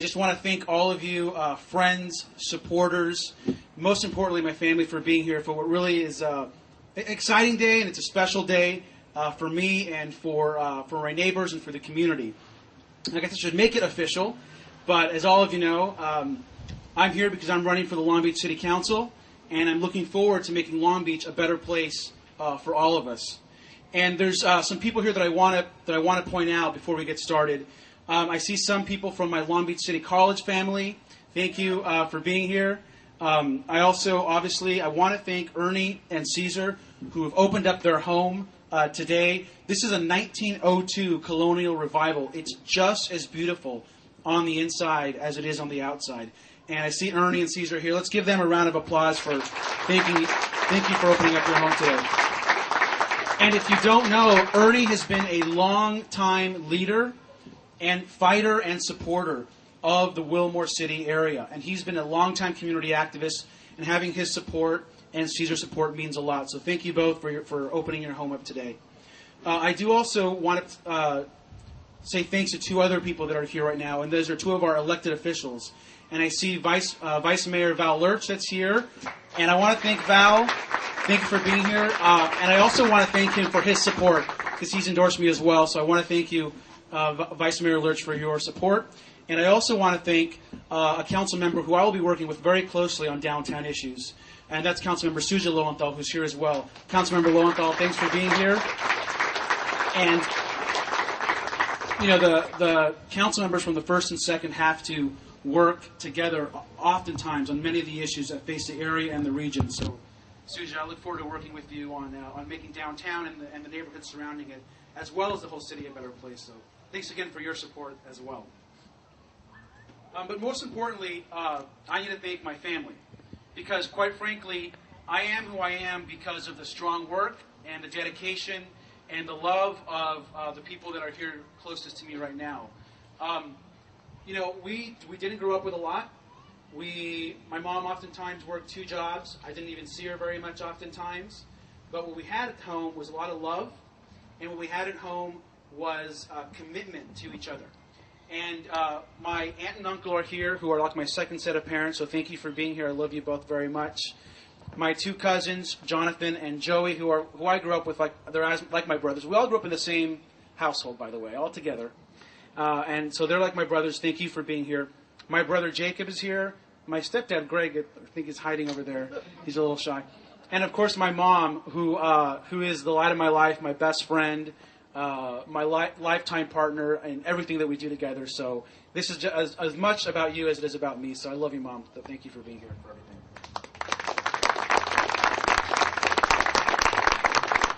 I just want to thank all of you, friends, supporters, most importantly my family, for being here for what really is an exciting day, and it's a special day for me and for my neighbors and for the community. I guess I should make it official, but as all of you know, I'm here because I'm running for the Long Beach City Council, and I'm looking forward to making Long Beach a better place for all of us. And there's some people here that I want to point out before we get started. I see some people from my Long Beach City College family. Thank you for being here. I also, obviously, I want to thank Ernie and Caesar, who have opened up their home today. This is a 1902 colonial revival. It's just as beautiful on the inside as it is on the outside. And I see Ernie and Caesar here. Let's give them a round of applause for thank you for opening up your home today. And if you don't know, Ernie has been a long-time leader and fighter and supporter of the Wilmore City area. And he's been a long-time community activist, and having his support and Caesar's support means a lot. So thank you both for opening your home up today. I do also want to say thanks to two other people that are here right now, and those are two of our elected officials. And I see Vice Mayor Val Lurch that's here, and I want to thank Val. Thank you for being here. And I also want to thank him for his support, because he's endorsed me as well. So I want to thank you, Vice Mayor Lurch, for your support. And I also want to thank a council member who I will be working with very closely on downtown issues. And that's Councilmember Suja Lowenthal, who's here as well. Councilmember Lowenthal, thanks for being here. And, you know, the council members from the first and second have to work together oftentimes on many of the issues that face the area and the region. So, Suja, I look forward to working with you on making downtown and the neighborhoods surrounding it, as well as the whole city, a better place. So thanks again for your support as well. But most importantly, I need to thank my family, because quite frankly, I am who I am because of the strong work and the dedication and the love of the people that are here closest to me right now. You know, we didn't grow up with a lot. My mom oftentimes worked 2 jobs. I didn't even see her very much oftentimes. But what we had at home was a lot of love, and what we had at home was commitment to each other. And my aunt and uncle are here, who are like my second set of parents, so thank you for being here. I love you both very much. My 2 cousins, Jonathan and Joey, who I grew up with, they're like my brothers. We all grew up in the same household, by the way, all together. And so they're like my brothers. Thank you for being here. My brother Jacob is here. My stepdad Greg, I think, is hiding over there. He's a little shy. And of course my mom, who is the light of my life, my best friend, my lifetime partner, and everything that we do together. So this is just as much about you as it is about me. So I love you, Mom. So thank you for being here and for everything.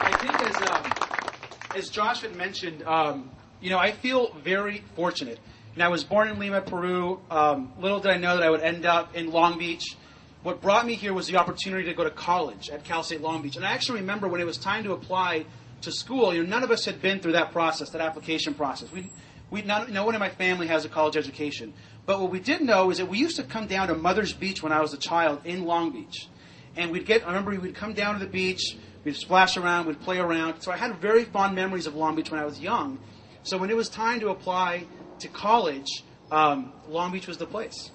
I think as Josh had mentioned, you know, I feel very fortunate. And I was born in Lima, Peru. Little did I know that I would end up in Long Beach. What brought me here was the opportunity to go to college at Cal State Long Beach. And I actually remember when it was time to apply to school, you know, none of us had been through that process, that application process. No one in my family has a college education. But what we did know is that we used to come down to Mother's Beach when I was a child in Long Beach. And I remember we would come down to the beach, we'd splash around, we'd play around. So I had very fond memories of Long Beach when I was young. So when it was time to apply to college, Long Beach was the place.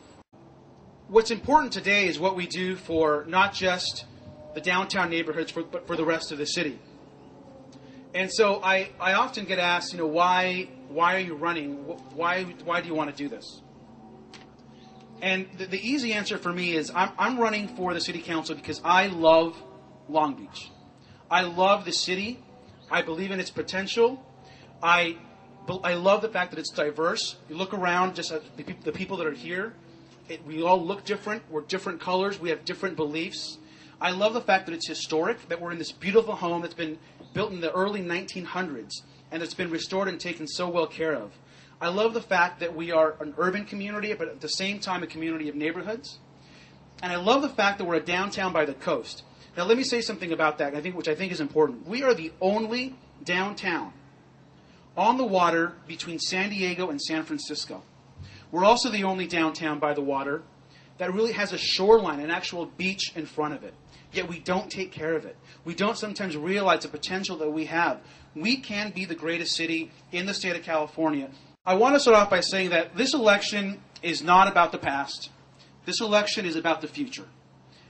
What's important today is what we do for not just the downtown neighborhoods, but for the rest of the city. And so I often get asked, you know, why are you running? Why do you want to do this? And the easy answer for me is I'm running for the city council because I love Long Beach. I love the city. I believe in its potential. I love the fact that it's diverse. You look around, just at the people that are here. We all look different. We're different colors. We have different beliefs. I love the fact that it's historic, that we're in this beautiful home that's been built in the early 1900s, and it's been restored and taken so well care of. I love the fact that we are an urban community, but at the same time a community of neighborhoods. And I love the fact that we're a downtown by the coast. Now let me say something about that, which I think is important. We are the only downtown on the water between San Diego and San Francisco. We're also the only downtown by the water that really has a shoreline, an actual beach in front of it. Yet we don't take care of it. We don't sometimes realize the potential that we have. We can be the greatest city in the state of California. I want to start off by saying that this election is not about the past. This election is about the future.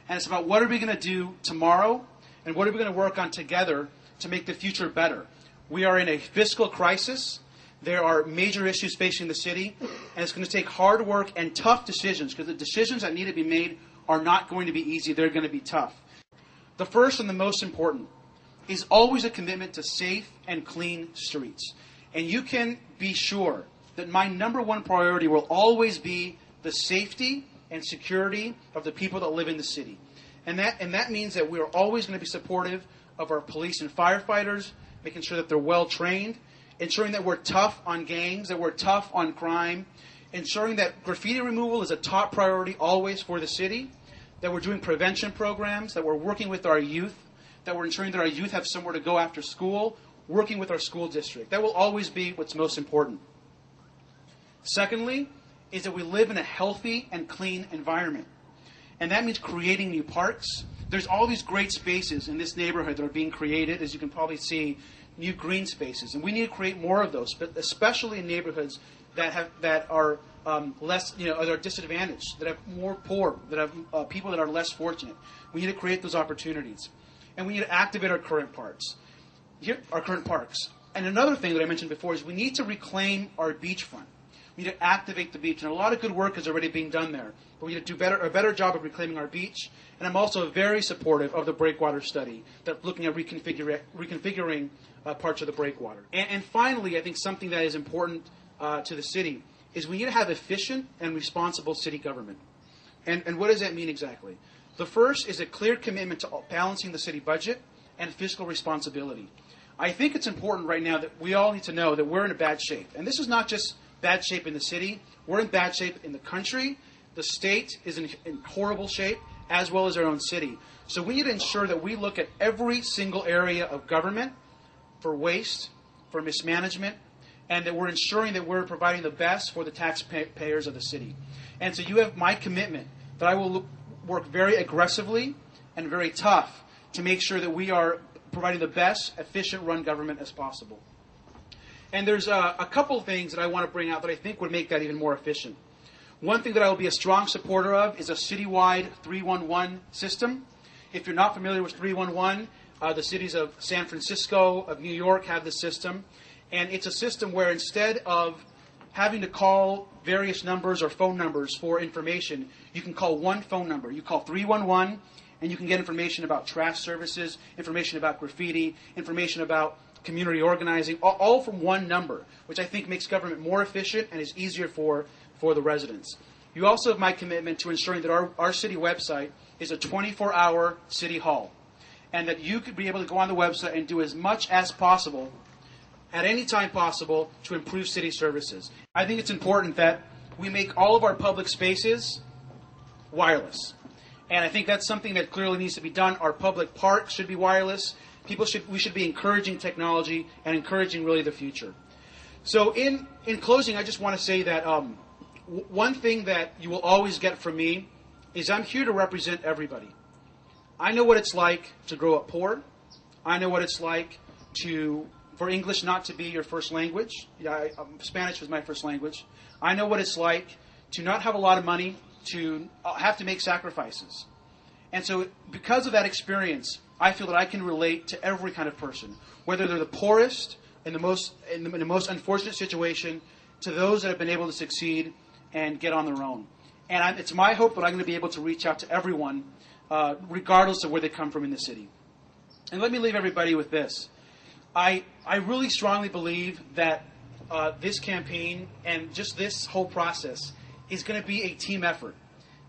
And it's about what are we going to do tomorrow and what are we going to work on together to make the future better. We are in a fiscal crisis. There are major issues facing the city, and it's going to take hard work and tough decisions, because the decisions that need to be made are not going to be easy. They're going to be tough. The first and the most important is always a commitment to safe and clean streets. And you can be sure that my number one priority will always be the safety and security of the people that live in the city. And that means that we are always going to be supportive of our police and firefighters, making sure that they're well trained, ensuring that we're tough on gangs, that we're tough on crime, ensuring that graffiti removal is a top priority always for the city, that we're doing prevention programs, that we're working with our youth, that we're ensuring that our youth have somewhere to go after school, working with our school district. That will always be what's most important. Secondly, is that we live in a healthy and clean environment. And that means creating new parks. There's all these great spaces in this neighborhood that are being created, as you can probably see, new green spaces. And we need to create more of those, but especially in neighborhoods that are less, that are disadvantaged, that have more poor, that have people that are less fortunate. We need to create those opportunities. And we need to activate our current parks. And another thing that I mentioned before is we need to reclaim our beachfront. We need to activate the beach. And a lot of good work is already being done there. But we need to do a better job of reclaiming our beach. And I'm also very supportive of the breakwater study that's looking at reconfiguring parts of the breakwater. And finally, I think something that is important to the city is we need to have efficient and responsible city government. And what does that mean exactly? The first is a clear commitment to balancing the city budget and fiscal responsibility. I think it's important right now that we all need to know that we're in a bad shape. And this is not just bad shape in the city. We're in bad shape in the country. The state is in horrible shape, as well as our own city. So we need to ensure that we look at every single area of government for waste, for mismanagement, and that we're ensuring that we're providing the best for the taxpayers of the city. And so you have my commitment that I will work very aggressively and very tough to make sure that we are providing the best, efficient run government as possible. And there's a couple of things that I want to bring out that I think would make that even more efficient. One thing that I will be a strong supporter of is a citywide 311 system. If you're not familiar with 311, the cities of San Francisco, of New York have this system. And it's a system where instead of having to call various numbers or phone numbers for information, you can call one phone number. You call 311, and you can get information about trash services, information about graffiti, information about community organizing, all from one number, which I think makes government more efficient and is easier for the residents. You also have my commitment to ensuring that our city website is a 24-hour city hall, and that you could be able to go on the website and do as much as possible at any time possible to improve city services. I think it's important that we make all of our public spaces wireless. And I think that's something that clearly needs to be done. Our public parks should be wireless. We should be encouraging technology and encouraging really the future. So in closing, I just want to say that one thing that you will always get from me is I'm here to represent everybody. I know what it's like to grow up poor. I know what it's like for English not to be your first language. Spanish was my first language. I know what it's like to not have a lot of money, to have to make sacrifices. And so because of that experience, I feel that I can relate to every kind of person, whether they're the poorest, in the most unfortunate situation, to those that have been able to succeed and get on their own. And it's my hope that I'm going to be able to reach out to everyone, regardless of where they come from in the city. And let me leave everybody with this. I really strongly believe that this campaign and just this whole process is going to be a team effort.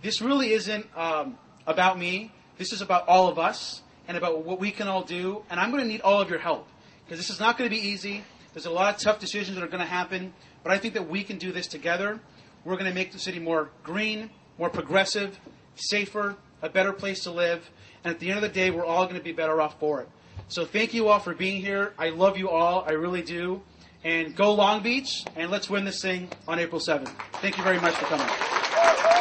This really isn't about me. This is about all of us and about what we can all do. And I'm going to need all of your help, because this is not going to be easy. There's a lot of tough decisions that are going to happen. But I think that we can do this together. We're going to make the city more green, more progressive, safer, a better place to live. And at the end of the day, we're all going to be better off for it. So thank you all for being here. I love you all. I really do. And go Long Beach, and let's win this thing on April 7th. Thank you very much for coming.